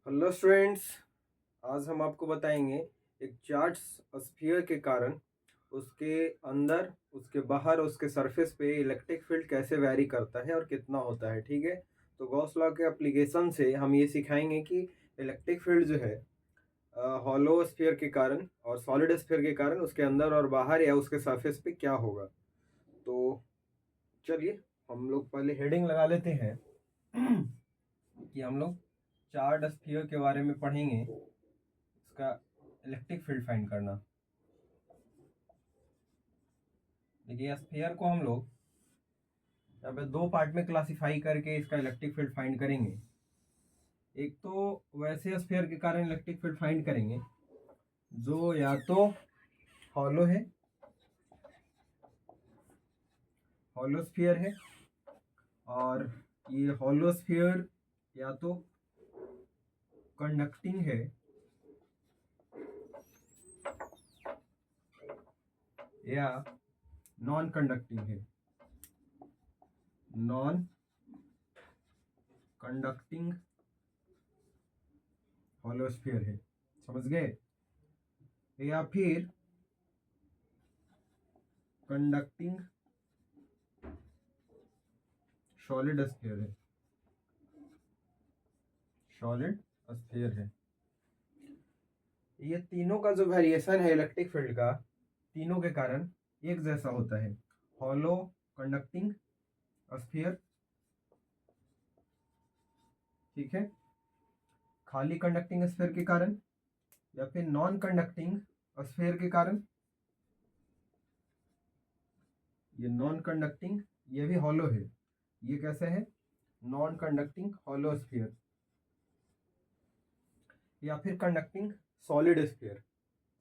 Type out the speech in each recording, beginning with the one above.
Hello students. आज हम आपको बताएंगे एक चार्ट स्फीयर के कारण उसके अंदर, उसके बाहर, उसके सरफेस पे इलेक्ट्रिक फील्ड कैसे वैरी करता है और कितना होता है। ठीक है, तो गॉस लॉ के एप्लीकेशन से हम ये सिखाएंगे कि इलेक्ट्रिक फील्ड जो है हॉलो स्फीयर के कारण और सॉलिड स्फीयर के कारण उसके अंदर और बाहर या उसके सरफेस पे क्या होगा। तो चलिए हम लोग पहले हेडिंग लगा लेते हैं कि हम लोग चार्ट स्फीयर के बारे में पढ़ेंगे, इसका इलेक्ट्रिक फील्ड फाइंड करना। देखिए स्फीयर को हम लोग यहाँ पे दो पार्ट में क्लासिफाई करके इसका इलेक्ट्रिक फील्ड फाइंड करेंगे। एक तो वैसे स्फीयर के कारण इलेक्ट्रिक फील्ड फाइंड करेंगे जो या तो हॉलो है, हॉलो स्फीयर है, और ये हॉलो स्फीयर या तो कंडक्टिंग है या नॉन कंडक्टिंग है। नॉन कंडक्टिंग हॉलो स्फीयर है, समझ गए? या फिर कंडक्टिंग सॉलिड स्फीयर है, सॉलिड स्फीयर है। ये तीनों का जो वेरिएशन है इलेक्ट्रिक फील्ड का, तीनों के कारण एक जैसा होता है। हॉलो कंडक्टिंग स्फीयर, ठीक है, खाली कंडक्टिंग स्फीयर के कारण या फिर नॉन कंडक्टिंग स्फीयर के कारण। ये नॉन कंडक्टिंग, ये भी हॉलो है। ये कैसे है? नॉन कंडक्टिंग हॉलो स्फीयर या फिर कंडक्टिंग सॉलिड स्फीयर।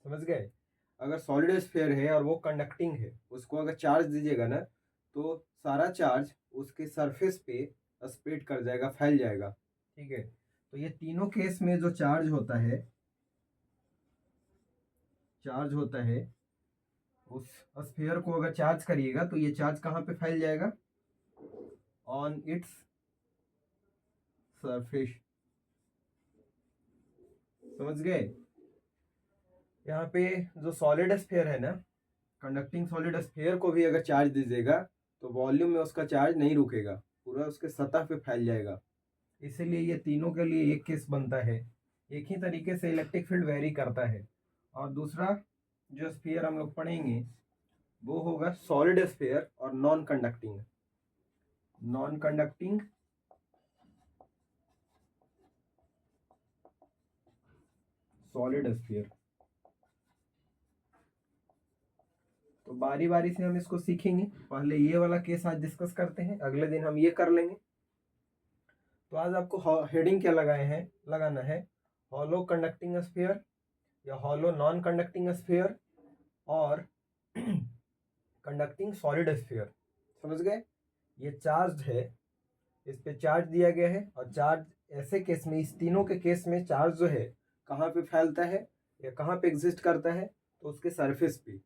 समझ गए? अगर सॉलिड स्फीयर है और वो कंडक्टिंग है, उसको अगर चार्ज दीजिएगा ना तो सारा चार्ज उसके सरफेस पे स्प्रेड कर जाएगा, फैल जाएगा। ठीक है, तो ये तीनों केस में जो चार्ज होता है, चार्ज होता है, उस स्फीयर को अगर चार्ज करिएगा तो ये चार्ज कहाँ पे फैल जाएगा? On its surface. समझ गए? यहाँ पे जो सॉलिड स्फीयर है ना, कंडक्टिंग सॉलिड स्फीयर को भी अगर चार्ज दीजिएगा तो वॉल्यूम में उसका चार्ज नहीं रुकेगा, पूरा उसके सतह पे फैल जाएगा। इसीलिए ये तीनों के लिए एक केस बनता है, एक ही तरीके से इलेक्ट्रिक फील्ड वेरी करता है। और दूसरा जो स्फीयर हम लोग पढ़ेंगे वो होगा सॉलिड स्फीयर और non conducting. Non conducting solid sphere. तो बारी बारी से हम इसको सीखेंगे। पहले ये वाला केस आज डिस्कस करते हैं, अगले दिन हम ये कर लेंगे। तो आज आपको हेडिंग क्या लगाए हैं, लगाना है हॉलो कंडक्टिंग स्फीयर या हॉलो नॉन कंडक्टिंग स्फीयर और कंडक्टिंग सॉलिड स्फीयर। समझ गए? ये चार्ज है, इस पे चार्ज दिया गया है, और चार्ज ऐसे केस में, इस तीनों के केस में चार्ज जो है कहाँ पे फैलता है या कहाँ पे एग्जिस्ट करता है? तो उसके सरफेस पे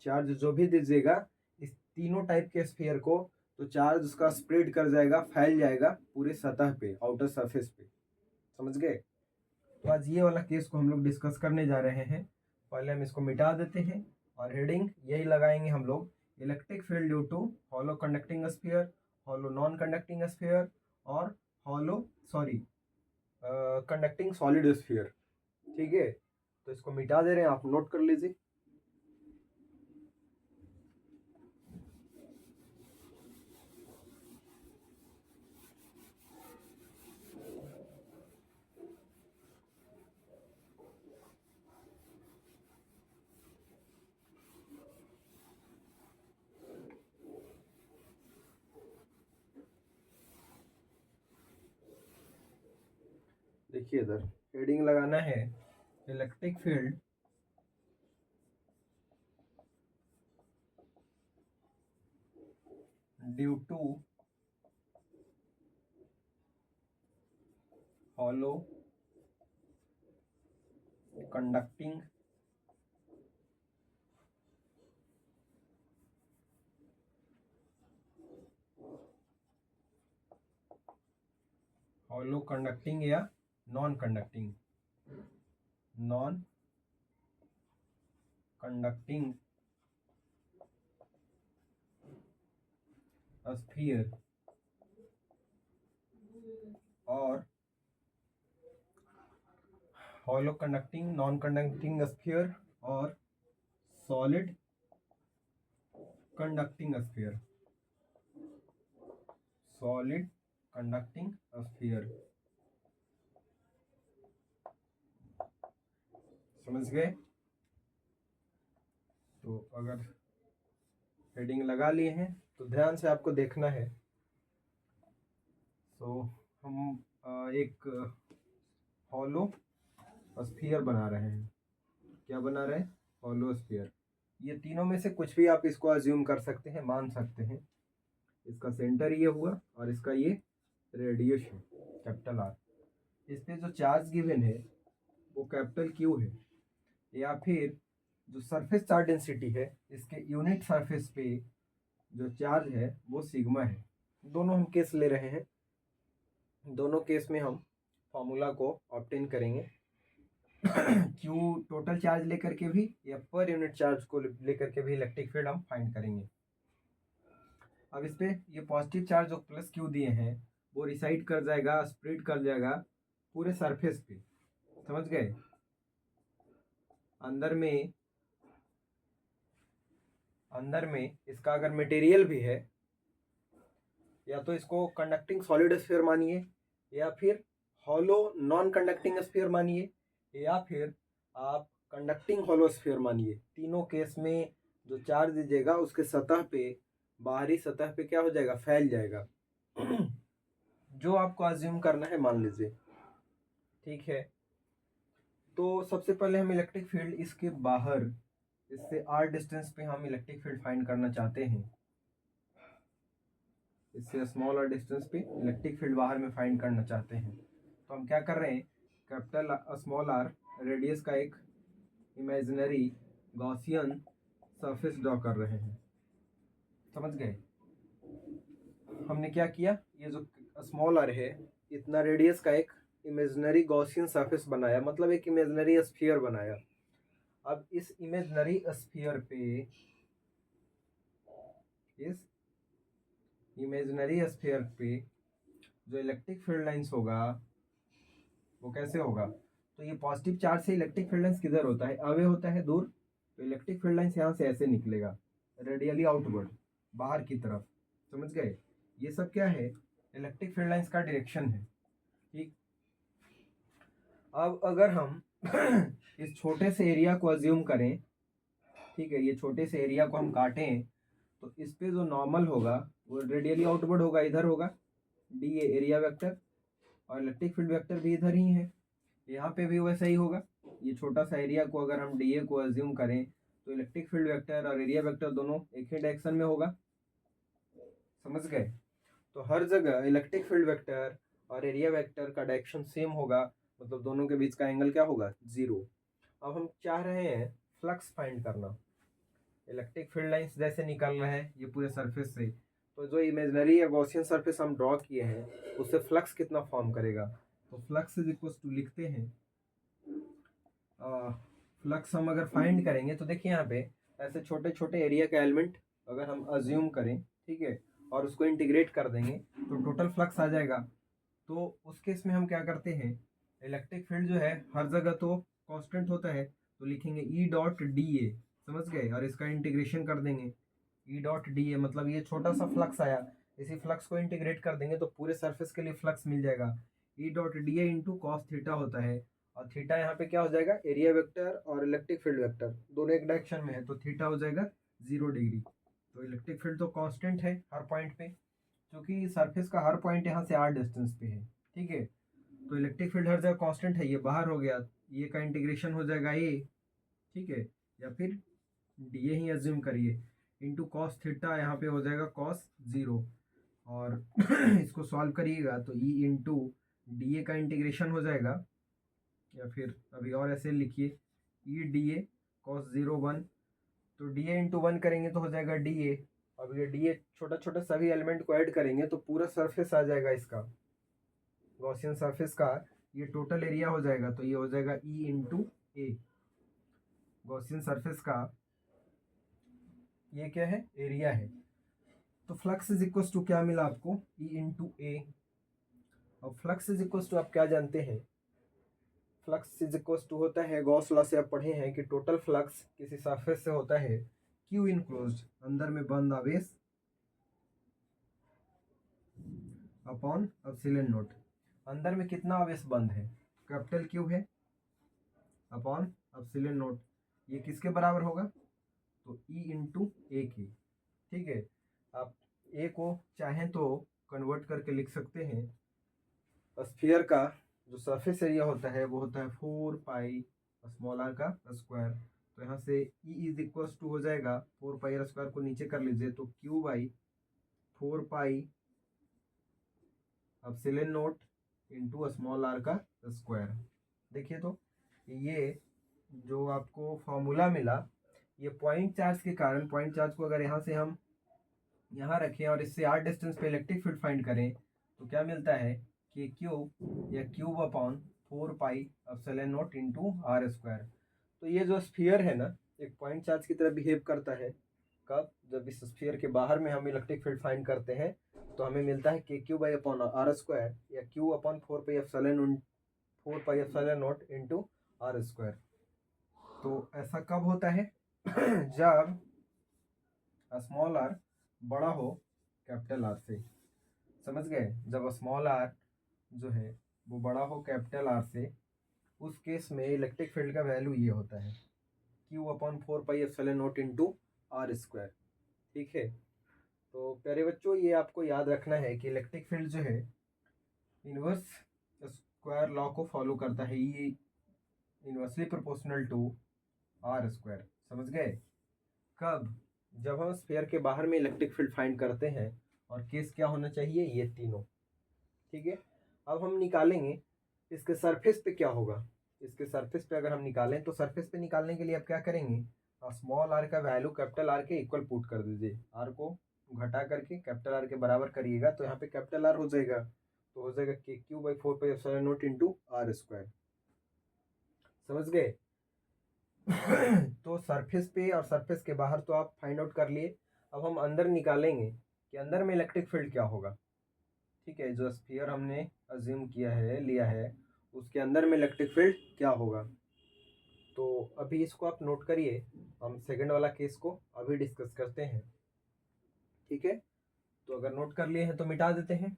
चार्ज जो भी दीजिएगा इस तीनों टाइप के स्फीयर को, तो चार्ज उसका स्प्रेड कर जाएगा, फैल जाएगा पूरे सतह पे, आउटर सरफेस पे। समझ गए? तो आज ये वाला केस को हम लोग डिस्कस करने जा रहे हैं। पहले हम इसको मिटा देते हैं और हेडिंग यही लगाएंगे हम लोग, electric field due to hollow conducting sphere, hollow non conducting sphere और hollow sorry conducting solid sphere. ठीक है, तो इसको मिटा दे रहे हैं, आप नोट कर लीजिए। देखिए इधर हेडिंग लगाना है electric field due to hollow conducting hollow conducting या नॉन कंडक्टिंग स्फीयर और hollow conducting non conducting sphere और सॉलिड कंडक्टिंग स्फीयर। समझ गए? तो अगर हेडिंग लगा लिए हैं तो ध्यान से आपको देखना है। तो हम एक हॉलो स्फीयर बना रहे हैं। क्या बना रहे हैं? Hollow sphere. ये तीनों में से कुछ भी आप इसको अज्यूम कर सकते हैं, मान सकते हैं। इसका सेंटर ये हुआ और इसका ये रेडियस है कैपिटल आर। इस पे जो चार्ज गिवन है वो कैपिटल क्यू है, या फिर जो सरफेस चार्ज डेंसिटी है इसके यूनिट सरफेस पे जो चार्ज है वो सिग्मा है। दोनों हम केस ले रहे हैं, दोनों केस में हम फॉर्मूला को ऑब्टेन करेंगे। क्यू टोटल चार्ज लेकर के भी या पर यूनिट चार्ज को लेकर के भी इलेक्ट्रिक फील्ड हम फाइंड करेंगे। अब इस पे ये पॉजिटिव चार्ज जो प्लस क्यू दिए हैं वो रिसाइड कर जाएगा, स्प्रेड कर जाएगा पूरे सरफेस पे। समझ गए? अंदर में इसका अगर मटेरियल भी है, या तो इसको कंडक्टिंग सॉलिड स्फीयर मानिए, या फिर हॉलो नॉन कंडक्टिंग स्फीयर मानिए, या फिर आप कंडक्टिंग हॉलो स्फीयर मानिए। तीनों केस में जो चार्ज दीजिएगा उसके सतह पे, बाहरी सतह पे क्या हो जाएगा? फैल जाएगा। जो आपको अज्यूम करना है मान लीजिए। ठीक है, तो सबसे पहले हम इलेक्ट्रिक फील्ड इसके बाहर, इससे आर डिस्टेंस पे हम इलेक्ट्रिक फील्ड फाइंड करना चाहते हैं। इससे स्मॉल आर डिस्टेंस पे इलेक्ट्रिक फील्ड बाहर में फाइंड करना चाहते हैं। तो हम क्या कर रहे हैं? कैपिटल स्मॉल आर रेडियस का एक इमेजिनरी गॉसियन सरफेस ड्रॉ कर रहे हैं। समझ गए? हमने क्या किया? ये जो स्मॉल आर है इतना रेडियस का एक इमेजिनरी गॉसियन सरफेस बनाया, मतलब एक इमेजिनरी स्फीयर बनाया। अब इस इमेजिनरी स्फीयर पे, जो इलेक्ट्रिक फील्ड लाइंस होगा वो कैसे होगा? तो ये पॉजिटिव चार्ज से इलेक्ट्रिक फील्ड लाइंस किधर होता है? अवे होता है, दूर। तो इलेक्ट्रिक फील्ड लाइंस यहाँ से ऐसे निकलेगा, रेडियली आउटवर्ड, बाहर की तरफ। समझ गए? ये सब क्या है? इलेक्ट्रिक फील्ड लाइंस का डायरेक्शन है। ठीक, अब अगर हम इस छोटे से एरिया को अज्यूम करें, ठीक है, ये छोटे से एरिया को हम काटें, तो इस पे जो नॉर्मल होगा वो रेडियली आउटवर्ड होगा, इधर होगा डी ए एरिया वेक्टर, और इलेक्ट्रिक फील्ड वेक्टर भी इधर ही है, यहाँ पे भी वैसा ही होगा। ये छोटा सा एरिया को अगर हम डी ए को अज्यूम करें तो इलेक्ट्रिक फील्ड वेक्टर और एरिया वेक्टर दोनों एक ही डायरेक्शन में होगा। समझ गए? तो हर जगह इलेक्ट्रिक फील्ड वेक्टर और एरिया वेक्टर का डायरेक्शन सेम होगा, मतलब दोनों के बीच का एंगल क्या होगा? 0। अब हम चाह रहे हैं फ्लक्स फाइंड करना। इलेक्ट्रिक फील्ड लाइंस जैसे निकल रहे हैं ये पूरे सरफेस से, तो जो इमेजिनरी या गॉसियन सरफेस हम ड्रॉ किए हैं उससे फ्लक्स कितना फॉर्म करेगा? तो फ्लक्स इज इक्वल टू लिखते हैं, फ्लक्स हम अगर फाइंड करेंगे तो देखिए यहाँ पे ऐसे छोटे छोटे एरिया का एलिमेंट अगर हम अज्यूम करें, ठीक है, और उसको इंटीग्रेट कर देंगे तो टोटल फ्लक्स आ जाएगा। तो उस केस में हम क्या करते हैं? इलेक्ट्रिक फील्ड जो है हर जगह तो कांस्टेंट होता है, तो लिखेंगे ई डॉट डी ए। समझ गए? और इसका इंटीग्रेशन कर देंगे, ई डॉट डी ए, मतलब ये छोटा सा फ्लक्स आया, इसी फ्लक्स को इंटीग्रेट कर देंगे तो पूरे सरफेस के लिए फ्लक्स मिल जाएगा। E dot D A into cos theta होता है, और थीटा यहाँ पे क्या हो जाएगा? एरिया वेक्टर और इलेक्ट्रिक फील्ड वेक्टर दोनों एक डायरेक्शन में है, तो थीटा हो जाएगा 0 डिग्री। तो इलेक्ट्रिक फील्ड तो कांस्टेंट है हर पॉइंट पे, क्योंकि सरफेस का हर पॉइंट यहाँ से आर डिस्टेंस पे है। ठीक है, तो इलेक्ट्रिक फील्ड हर जगह कांस्टेंट है। ये बाहर हो गया, ये का इंटीग्रेशन हो जाएगा ए, ठीक है, या फिर डी ए ही अज्यूम करिए, इंटू कॉस थीटा यहाँ पे हो जाएगा कॉस 0, और इसको सॉल्व करिएगा तो ई इंटू डी ए का इंटीग्रेशन हो जाएगा, या फिर अभी और ऐसे लिखिए ई डी ए कॉस 0 1, तो डी ए इंटू 1 करेंगे तो हो जाएगा डी ए। अब ये डी ए छोटा छोटा सभी एलिमेंट को ऐड करेंगे तो पूरा सरफेस आ जाएगा इसका, गॉसियन सरफेस का ये टोटल एरिया हो जाएगा, तो ये हो जाएगा E इंटू ए। गॉसियन सरफेस का ये क्या है, एरिया है। तो फ्लक्स इज इक्वल टू क्या मिला आपको, E इंटू ए। और फ्लक्स इज इक्वल टू आप क्या जानते हैं, फ्लक्स इज इक्वल टू होता है, गॉस लॉ से आप पढ़े हैं कि टोटल फ्लक्स किसी सरफेस से होता है क्यू इनक्लोज्ड, अंदर में बंद आवेश, अपॉन एप्सिलॉन नोट। अंदर में कितना आवेश बंद है, कैपिटल क्यू है, अपॉन एप्सिलॉन नोट। ये किसके बराबर होगा, तो E इंटू ए की। ठीक है, आप ए को चाहें तो कन्वर्ट करके लिख सकते हैं। स्फीयर का जो सरफेस एरिया होता है वो होता है 4 पाई स्मॉल आर का स्क्वायर। तो यहाँ से E इज इक्वल टू हो जाएगा 4 पाई आर स्क्वायर को नीचे कर लीजिए, तो Q by 4 pi epsilon note into small R का स्क्वायर। देखिए तो ये जो आपको फॉर्मूला मिला, ये पॉइंट चार्ज के कारण, पॉइंट चार्ज को अगर यहाँ से हम यहाँ रखें और इससे r डिस्टेंस पे इलेक्ट्रिक फील्ड फाइंड करें, तो क्या मिलता है कि क्यूब या cube upon 4 pi epsilon note into are square. तो ये जो स्फीयर है ना, एक पॉइंट चार्ज की तरह बिहेव करता है। कब, जब इस स्फीयर के बाहर में हम इलेक्ट्रिक फील्ड फाइंड करते हैं, तो हमें मिलता है कि Q by upon are square या Q upon 4 pi epsilon note into are square. तो ऐसा कब होता है जब स्मॉल आर बड़ा हो कैपिटल आर से। समझ गए, जब स्मॉल आर जो है वो बड़ा हो कैपिटल आर से, उस केस में इलेक्ट्रिक फील्ड का वैल्यू ये होता है Q upon 4 pi epsilon note into are square. ठीक है, तो प्यारे बच्चों ये आपको याद रखना है कि इलेक्ट्रिक फील्ड जो है इनवर्स स्क्वायर लॉ को फॉलो करता है, ये inversely proportional to R square. समझ गए, कब, जब हम स्फीयर के बाहर में इलेक्ट्रिक फील्ड फाइंड करते हैं, और केस क्या होना चाहिए, ये तीनों। ठीक है, अब हम निकालेंगे इसके सरफेस पे क्या होगा। इसके सरफेस पे अगर हम निकालें, तो सरफेस पे निकालने के लिए आप क्या करेंगे, स्मॉल आर का वैल्यू कैपिटल आर के इक्वल पुट कर दीजिए, आर को घटा करके कैपिटल आर के बराबर करिएगा, तो यहाँ पे कैपिटल आर हो जाएगा, तो हो जाएगा K Q by 4 pi epsilon note into are square. समझ गए तो सरफेस पे और सरफेस के बाहर तो आप फाइंड आउट कर लिए। अब हम अंदर निकालेंगे कि अंदर में इलेक्ट्रिक फील्ड क्या होगा। ठीक है, जो स्फीयर हमने अज्यूम किया है, लिया है, उसके अंदर में इलेक्ट्रिक फील्ड क्या होगा। तो अभी इसको आप नोट करिए, हम सेकंड वाला केस को अभी डिस्कस करते हैं। ठीक है, तो अगर नोट कर लिए हैं तो मिटा देते हैं।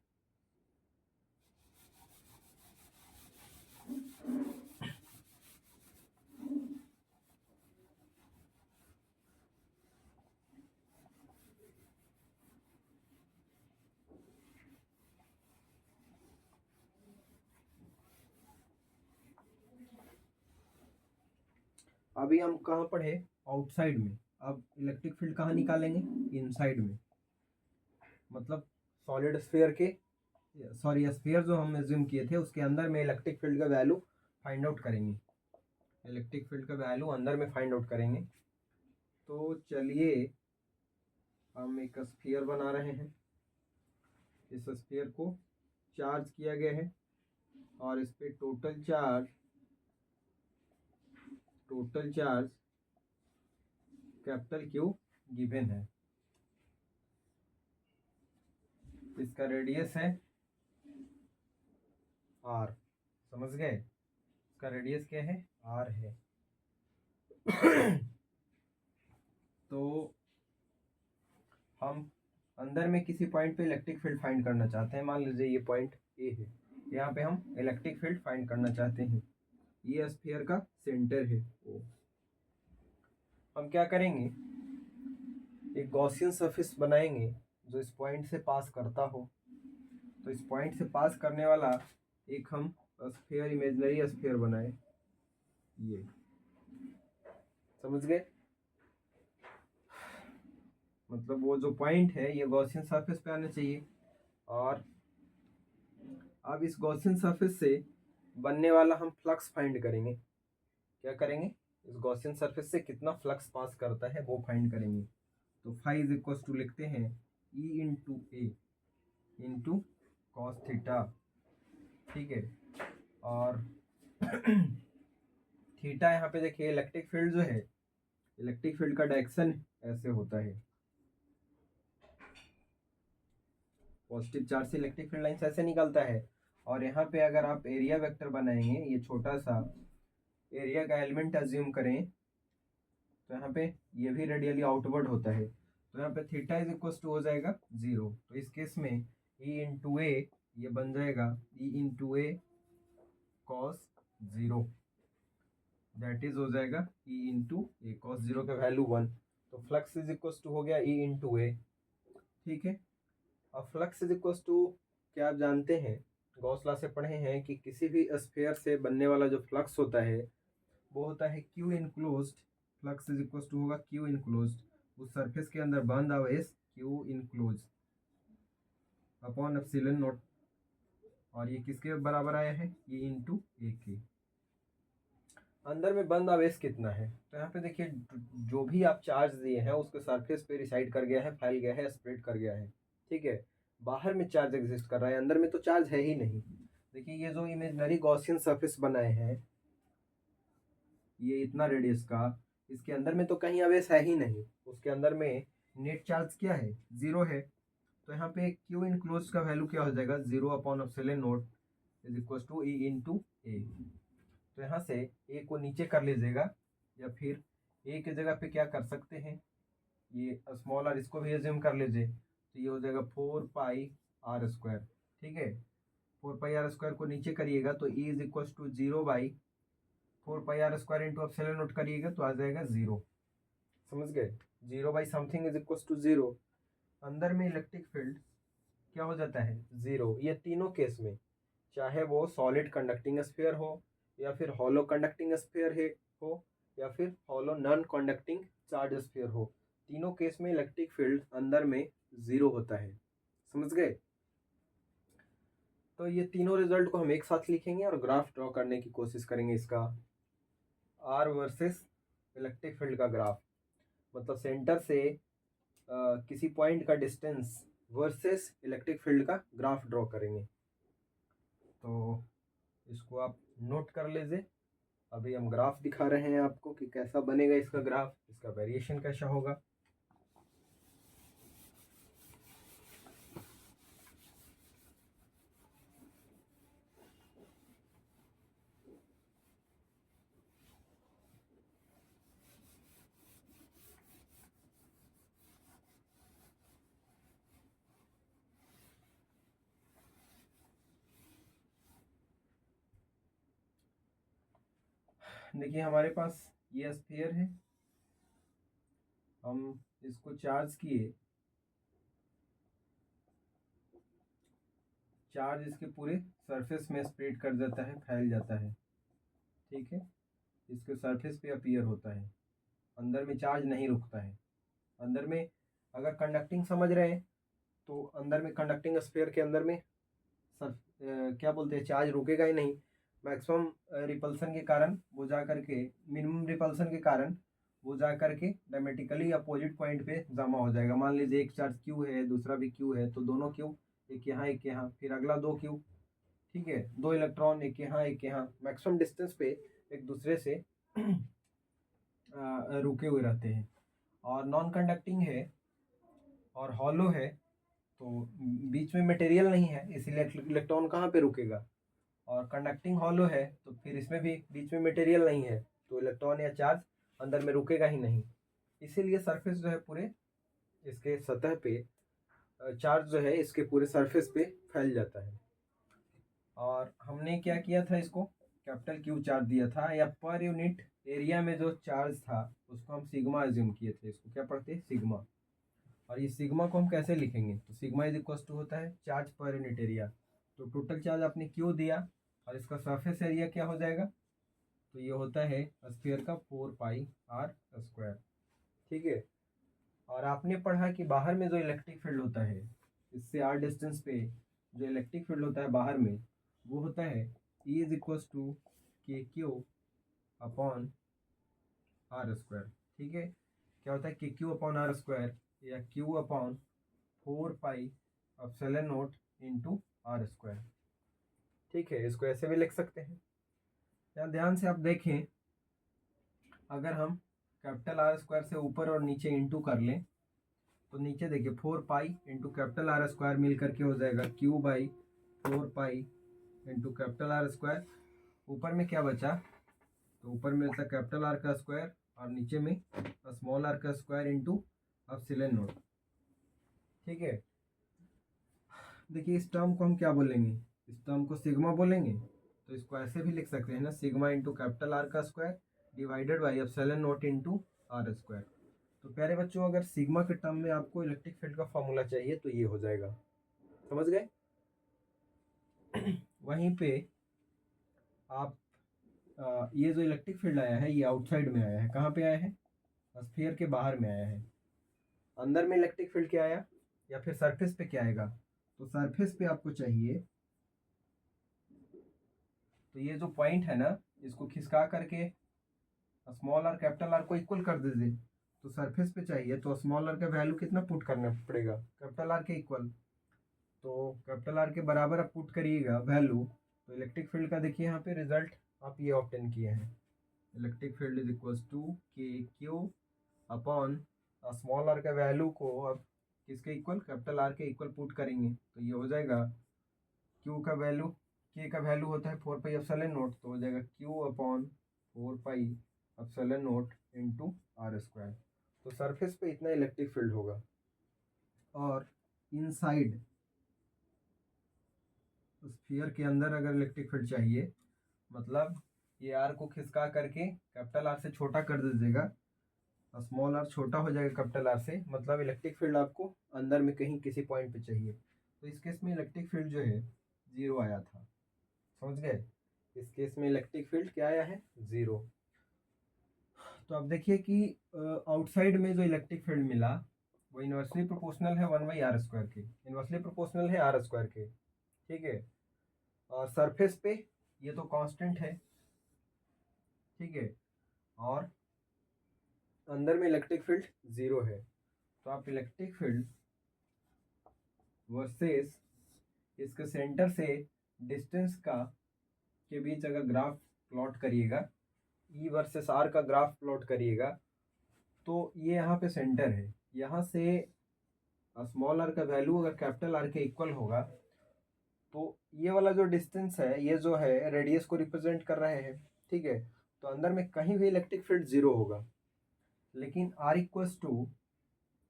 अभी हम कहाँ पढ़े, आउटसाइड में। अब इलेक्ट्रिक फील्ड कहाँ निकालेंगे, इनसाइड में। मतलब सॉलिड स्फीयर के, सॉरी स्फीयर जो हम एज्यूम किए थे उसके अंदर में इलेक्ट्रिक फील्ड का वैल्यू फाइंड आउट करेंगे। इलेक्ट्रिक फील्ड का वैल्यू अंदर में फाइंड आउट करेंगे। तो चलिए हम एक स्फीयर बना रहे हैं। इस स्फीयर को चार्ज किया गया है और इस पे total charge capital Q given है। इसका रेडियस है आर। समझ गए, इसका रेडियस क्या है, आर है। तो हम अंदर में किसी पॉइंट पे इलेक्ट्रिक फील्ड फाइंड करना चाहते हैं। मान लीजिए ये पॉइंट ए है, यहाँ पे हम इलेक्ट्रिक फील्ड फाइंड करना चाहते हैं। ये स्फीयर का सेंटर है ओ। हम क्या करेंगे, एक गॉसियन सरफेस बनाएंगे जो इस पॉइंट से पास करता हो। तो इस पॉइंट से पास करने वाला एक हम स्फीयर, इमेजिनरी स्फीयर बनाए, ये। समझ गए, मतलब वो जो पॉइंट है ये गॉसियन सरफेस पे आना चाहिए। और अब इस गॉसियन सरफेस से बनने वाला हम फ्लक्स फाइंड करेंगे। क्या करेंगे, इस गॉसियन सरफेस से कितना फ्लक्स पास करता है वो फाइंड करेंगे। तो फाई इज इक्वल टू लिखते हैं E इंटू ए इंटू कॉस थीटा। ठीक है, और थीटा यहाँ पे देखिए इलेक्ट्रिक फील्ड जो है, इलेक्ट्रिक फील्ड का डायरेक्शन ऐसे होता है, पॉजिटिव चार्ज से इलेक्ट्रिक फील्ड लाइन्स ऐसे निकलता है। और यहाँ पे अगर आप एरिया वेक्टर बनाएंगे, ये छोटा सा एरिया का एलिमेंट अज्यूम करें, तो यहाँ पे ये भी रेडियली आउटवर्ड होता है, तो यहाँ पे थीटा इज इक्वल टू हो जाएगा 0। तो इस केस में ई इंटू ए ये बन जाएगा ई into A cos 0, that is हो जाएगा ई इंटू ए कॉस 0 का वैल्यू 1। तो फ्लक्स इज इक्वल टू हो गया ई इंटू ए। ठीक है, अब फ्लक्स इज इक्वल टू, क्या आप जानते हैं, गॉस लॉ से पढ़े हैं कि किसी भी स्फीयर से बनने वाला जो फ्लक्स होता है वो होता है Q enclosed. Flux is equal to होगा क्यू इनक्लोज्ड, उस सरफेस के अंदर बंद आवेश Q enclose upon epsilon nought, और ये किसके बराबर आया है, ये इंटू ए के। अंदर में बंद आवेश कितना है, तो यहाँ पे देखिए जो भी आप चार्ज दिए हैं उसके सरफेस पे रिसाइड कर गया है, फैल गया है, स्प्रेड कर गया है। ठीक है, बाहर में चार्ज एग्जिस्ट कर रहा है, अंदर में तो चार्ज है ही नहीं। देखिए ये जो इमेजिनरी गॉसियन सरफेस बनाए हैं, ये इतना रेडियस का, इसके अंदर में तो कहीं आवेश है ही नहीं, उसके अंदर में नेट चार्ज क्या है, 0 है। तो यहाँ पे क्यू इनक्लोज का वैल्यू क्या हो जाएगा, 0 upon epsilon naught is equal to e into a. तो यहाँ से ए को नीचे कर लीजिएगा, या फिर ए की जगह पे क्या कर सकते हैं, ये स्मॉल आर इसको भी एज्यूम कर लीजिए, तो ये हो जाएगा 4 पाई आर स्क्वायर। ठीक है, 4 पाई आर स्क्वायर को नीचे करिएगा तो E is equal to 0/4 pi R square into epsilon nought करिएगा तो आ जाएगा 0। समझ गए, 0/समथिंग इज इक्वल टू 0। अंदर में इलेक्ट्रिक फील्ड क्या हो जाता है, 0। ये तीनों केस में, चाहे वो सॉलिड कंडक्टिंग स्फीयर हो, या फिर हॉलो कंडक्टिंग स्फीयर है हो, या फिर hollow non conducting charge sphere हो, तीनों केस में इलेक्ट्रिक फील्ड अंदर में 0 होता है। समझ गए, तो ये तीनों रिजल्ट को हम एक साथ लिखेंगे और ग्राफ ड्रॉ करने की कोशिश करेंगे इसका। आर वर्सेस इलेक्ट्रिक फील्ड का ग्राफ, मतलब सेंटर से किसी पॉइंट का डिस्टेंस वर्सेस इलेक्ट्रिक फील्ड का ग्राफ ड्रॉ करेंगे। तो इसको आप नोट कर लीजिए, अभी हम ग्राफ दिखा रहे हैं आपको कि कैसा बनेगा इसका ग्राफ, इसका वेरिएशन कैसा होगा। देखिए हमारे पास ये स्फीयर है, हम इसको चार्ज किए, चार्ज इसके पूरे सरफेस में स्प्रेड कर देता है, फैल जाता है। ठीक है, इसके सरफेस पे अपीयर होता है, अंदर में चार्ज नहीं रुकता है। अंदर में अगर कंडक्टिंग समझ रहे हैं तो अंदर में कंडक्टिंग स्फीयर के अंदर में क्या बोलते हैं, चार्ज रुकेगा ही नहीं। मैक्सिमम रिपल्सन के कारण वो जा करके, मिनिमम रिपल्सन के कारण वो जा करके डायमेट्रिकली अपोजिट पॉइंट पे जमा हो जाएगा। मान लीजिए एक चार्ज क्यू है, दूसरा भी क्यू है, तो दोनों क्यू, एक यहाँ एक यहाँ, फिर अगला 2 क्यू। ठीक है, 2 इलेक्ट्रॉन, एक यहाँ एक यहाँ, मैक्सिमम डिस्टेंस पे एक दूसरे से रुके हुए रहते हैं। और नॉन कंडक्टिंग है और हॉलो है, तो बीच में मटेरियल नहीं है, इसीलिए इलेक्ट्रॉन कहाँ पे रुकेगा। और कंडक्टिंग हॉलो है तो फिर इसमें भी बीच में मटेरियल नहीं है, तो इलेक्ट्रॉन या चार्ज अंदर में रुकेगा ही नहीं। इसीलिए सरफेस जो है पूरे इसके सतह पे चार्ज जो है इसके पूरे सरफेस पे फैल जाता है। और हमने क्या किया था, इसको कैपिटल क्यू चार्ज दिया था, या पर यूनिट एरिया में जो चार्ज था उसको हम सिग्मा एज्यूम किए थे, इसको क्या पढ़ते हैं, सिग्मा। और ये सिग्मा को हम कैसे लिखेंगे, तो सिग्मा इज इक्वल टू होता है चार्ज पर यूनिट एरिया। तो टोटल चार्ज आपने क्यू दिया और इसका सरफेस एरिया क्या हो जाएगा, तो ये होता है स्फीयर का 4 पाई आर स्क्वायर। ठीक है, और आपने पढ़ा कि बाहर में जो इलेक्ट्रिक फील्ड होता है, इससे आर डिस्टेंस पे जो इलेक्ट्रिक फील्ड होता है बाहर में, वो होता है E is equal to K Q upon are square. ठीक है, क्या होता है K Q upon are square, या Q upon 4 pi epsilon nought into are square. ठीक है, इसको ऐसे भी लिख सकते हैं। यहाँ ध्यान से आप देखें, अगर हम कैपिटल आर स्क्वायर से ऊपर और नीचे इंटू कर लें तो नीचे देखिए 4 pi into capital r square मिल करके हो जाएगा q by 4 pi into capital r square. ऊपर में क्या बचा, तो ऊपर में बचा कैपिटल आर का स्क्वायर और नीचे में स्मॉल आर का स्क्वायर इंटू एप्सिलॉन नॉट। ठीक है, देखिए इस टर्म को हम क्या बोलेंगे, इस टर्म को सिग्मा बोलेंगे। तो इसको ऐसे भी लिख सकते हैं ना, सिग्मा इंटू कैपिटल आर का square divided by epsilon nought into are square. तो प्यारे बच्चों, अगर सिग्मा के टर्म में आपको इलेक्ट्रिक फील्ड का फॉर्मूला चाहिए तो ये हो जाएगा, समझ गए। वहीं पे आप ये जो इलेक्ट्रिक फील्ड आया है ये आउटसाइड में आया है, कहाँ पे आया है, स्फीयर के बाहर में आया है। अंदर में इलेक्ट्रिक फील्ड क्या आया या फिर सरफेस पे क्या आएगा, तो सरफेस पे आपको चाहिए, तो ये जो पॉइंट है ना इसको खिसका करके स्मॉल आर कैपिटल आर को इक्वल कर दीजिए। तो सरफेस पे चाहिए तो स्मॉल आर का वैल्यू कितना पुट करना पड़ेगा, कैपिटल आर के इक्वल। तो कैपिटल आर के बराबर आप पुट करिएगा वैल्यू, तो इलेक्ट्रिक फील्ड का देखिए यहाँ पे रिजल्ट आप ये ऑब्टेन किए हैं, electric field is equals to K Q upon small R का वैल्यू को अब किसके इक्वल, कैपिटल आर के इक्वल पुट करेंगे तो ये हो जाएगा क्यू का वैल्यू, के का वैल्यू होता है 4 पाई एप्सिलॉन नॉट, तो हो जाएगा Q upon 4 pi epsilon nought into are square. तो सरफेस पे इतना इलेक्ट्रिक फील्ड होगा। और इनसाइड स्फीयर के अंदर अगर इलेक्ट्रिक फील्ड चाहिए, मतलब ये आर को खिसका करके कैपिटल आर से छोटा कर दीजिएगा, स्मॉल आर छोटा हो जाएगा कैपिटल आर से, मतलब इलेक्ट्रिक फील्ड आपको अंदर में कहीं किसी पॉइंट पे चाहिए। तो इस केस में इलेक्ट्रिक फील्ड जो है 0 आया था, समझ गए। इस केस में इलेक्ट्रिक फील्ड क्या आया है, 0। तो अब देखिए कि आउटसाइड में जो इलेक्ट्रिक फील्ड मिला वो इन्वर्सली प्रोपोर्शनल है 1/r स्क्वायर के, इन्वर्सली प्रोपोर्शनल है r स्क्वायर के, ठीक है। और सरफेस पे ये तो कांस्टेंट है, ठीक है, और अंदर में इलेक्ट्रिक फील्ड 0 है। तो आप इलेक्ट्रिक फील्ड वर्सेस इसके सेंटर से डिस्टेंस का के बीच अगर ग्राफ प्लॉट करिएगा, ई वर्सेस आर का ग्राफ प्लॉट करिएगा, तो ये यहाँ पे सेंटर है, यहाँ से स्मॉल आर का वैल्यू अगर कैपिटल आर के इक्वल होगा तो ये वाला जो डिस्टेंस है ये जो है रेडियस को रिप्रेजेंट कर रहे हैं, ठीक है। तो अंदर में कहीं भी इलेक्ट्रिक फील्ड 0 होगा, लेकिन R equals to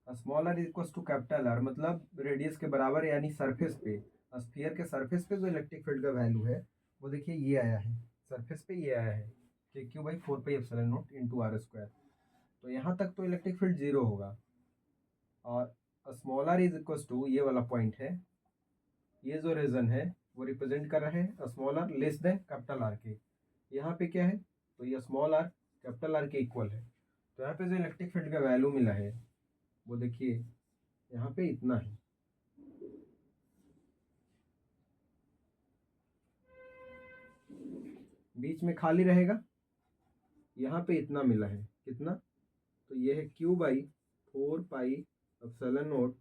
small R equals to capital R, मतलब रेडियस के बराबर, यानी सरफेस पे, स्फीयर के सरफेस पे जो इलेक्ट्रिक फील्ड का वैल्यू है वो देखिए ये आया है, सरफेस पे ये आया है कि Q by 4 pi epsilon nought into are square. तो यहाँ तक तो इलेक्ट्रिक फील्ड 0 होगा, और small R is equals to ये वाला पॉइंट है, ये जो रीजन है वो रिप्रेजेंट कर रहे हैं small R less than capital R के। यहाँ पे क्या है, तो ये स्मॉल आर कैपिटल आर के इक्वल है। तो यहाँ पे जो इलेक्ट्रिक फील्ड का वैल्यू मिला है वो देखिए यहाँ पे इतना है, बीच में खाली रहेगा, यहाँ पे इतना मिला है, कितना, तो ये है Q by 4 pi epsilon nought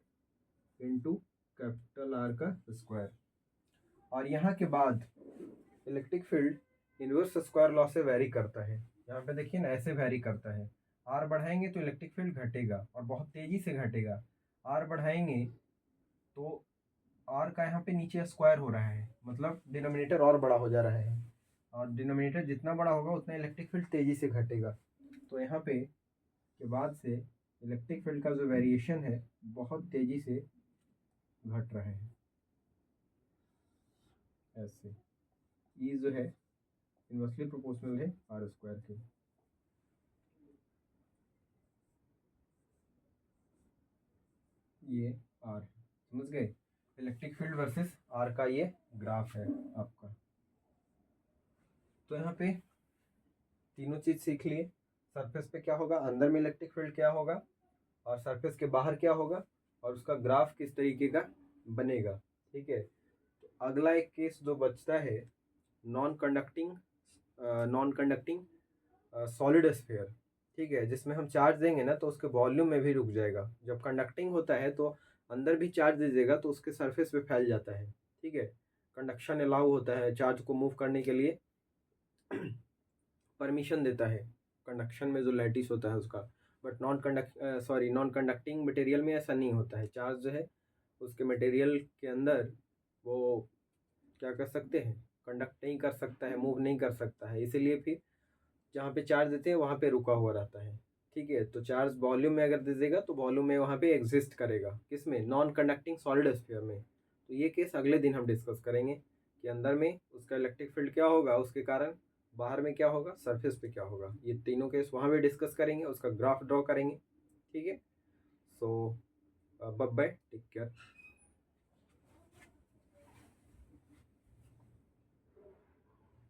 into capital R का स्क्वायर। और यहाँ के बाद electric field inverse square law से वेरी करता है, यहाँ पे देखिए ना ऐसे वेरी करता है, आर बढ़ाएंगे तो इलेक्ट्रिक फील्ड घटेगा और बहुत तेज़ी से घटेगा, आर बढ़ाएंगे तो आर का यहाँ पे नीचे स्क्वायर हो रहा है, मतलब डिनोमिनेटर और बड़ा हो जा रहा है, और डिनोमिनेटर जितना बड़ा होगा उतना इलेक्ट्रिक फील्ड तेज़ी से घटेगा। तो यहाँ पे के बाद से इलेक्ट्रिक फील्ड का जो वेरिएशन है बहुत तेज़ी से घट रहे हैं, ऐसे ई जो है इन्वर्सली प्रोपोर्शनल है आर स्क्वायर के। ये आर है, समझ गए, इलेक्ट्रिक फील्ड वर्सेस आर का ये ग्राफ है आपका। तो यहाँ पे तीनों चीज़ सीख लिए, सरफेस पे क्या होगा, अंदर में इलेक्ट्रिक फील्ड क्या होगा, और सरफेस के बाहर क्या होगा, और उसका ग्राफ किस तरीके का बनेगा, ठीक है। तो अगला एक केस जो बचता है नॉन कंडक्टिंग सॉलिड स्फीयर, ठीक है, जिसमें हम चार्ज देंगे ना तो उसके वॉल्यूम में भी रुक जाएगा। जब कंडक्टिंग होता है तो अंदर भी चार्ज दीजिएगा तो उसके सरफेस पे फैल जाता है, ठीक है। कंडक्शन अलाउ होता है, चार्ज को मूव करने के लिए परमिशन देता है कंडक्शन में जो लैटिस होता है उसका। बट नॉन कंडक्टिंग मटेरियल में ऐसा नहीं होता है। चार्ज जो है उसके मटेरियल के अंदर वो क्या कर सकते हैं, कंडक्ट नहीं कर सकता है, मूव नहीं कर सकता है, इसीलिए फिर जहाँ पे चार्ज देते हैं वहाँ पे रुका हुआ रहता है। ठीक है, तो चार्ज वॉल्यूम में अगर दे देगा तो वॉल्यूम में वहाँ पे एग्जिस्ट करेगा, किसमें, नॉन कंडक्टिंग सॉलिड स्फीयर में। तो ये केस अगले दिन हम डिस्कस करेंगे कि अंदर में उसका इलेक्ट्रिक फील्ड क्या होगा, उसके कारण बाहर में क्या होगा, सरफेस पे क्या होगा। ये तीनों केस वहाँ पे डिस्कस करेंगे, उसका ग्राफ ड्रॉ करेंगे। ठीक है, सो बाय बाय, टेक केयर।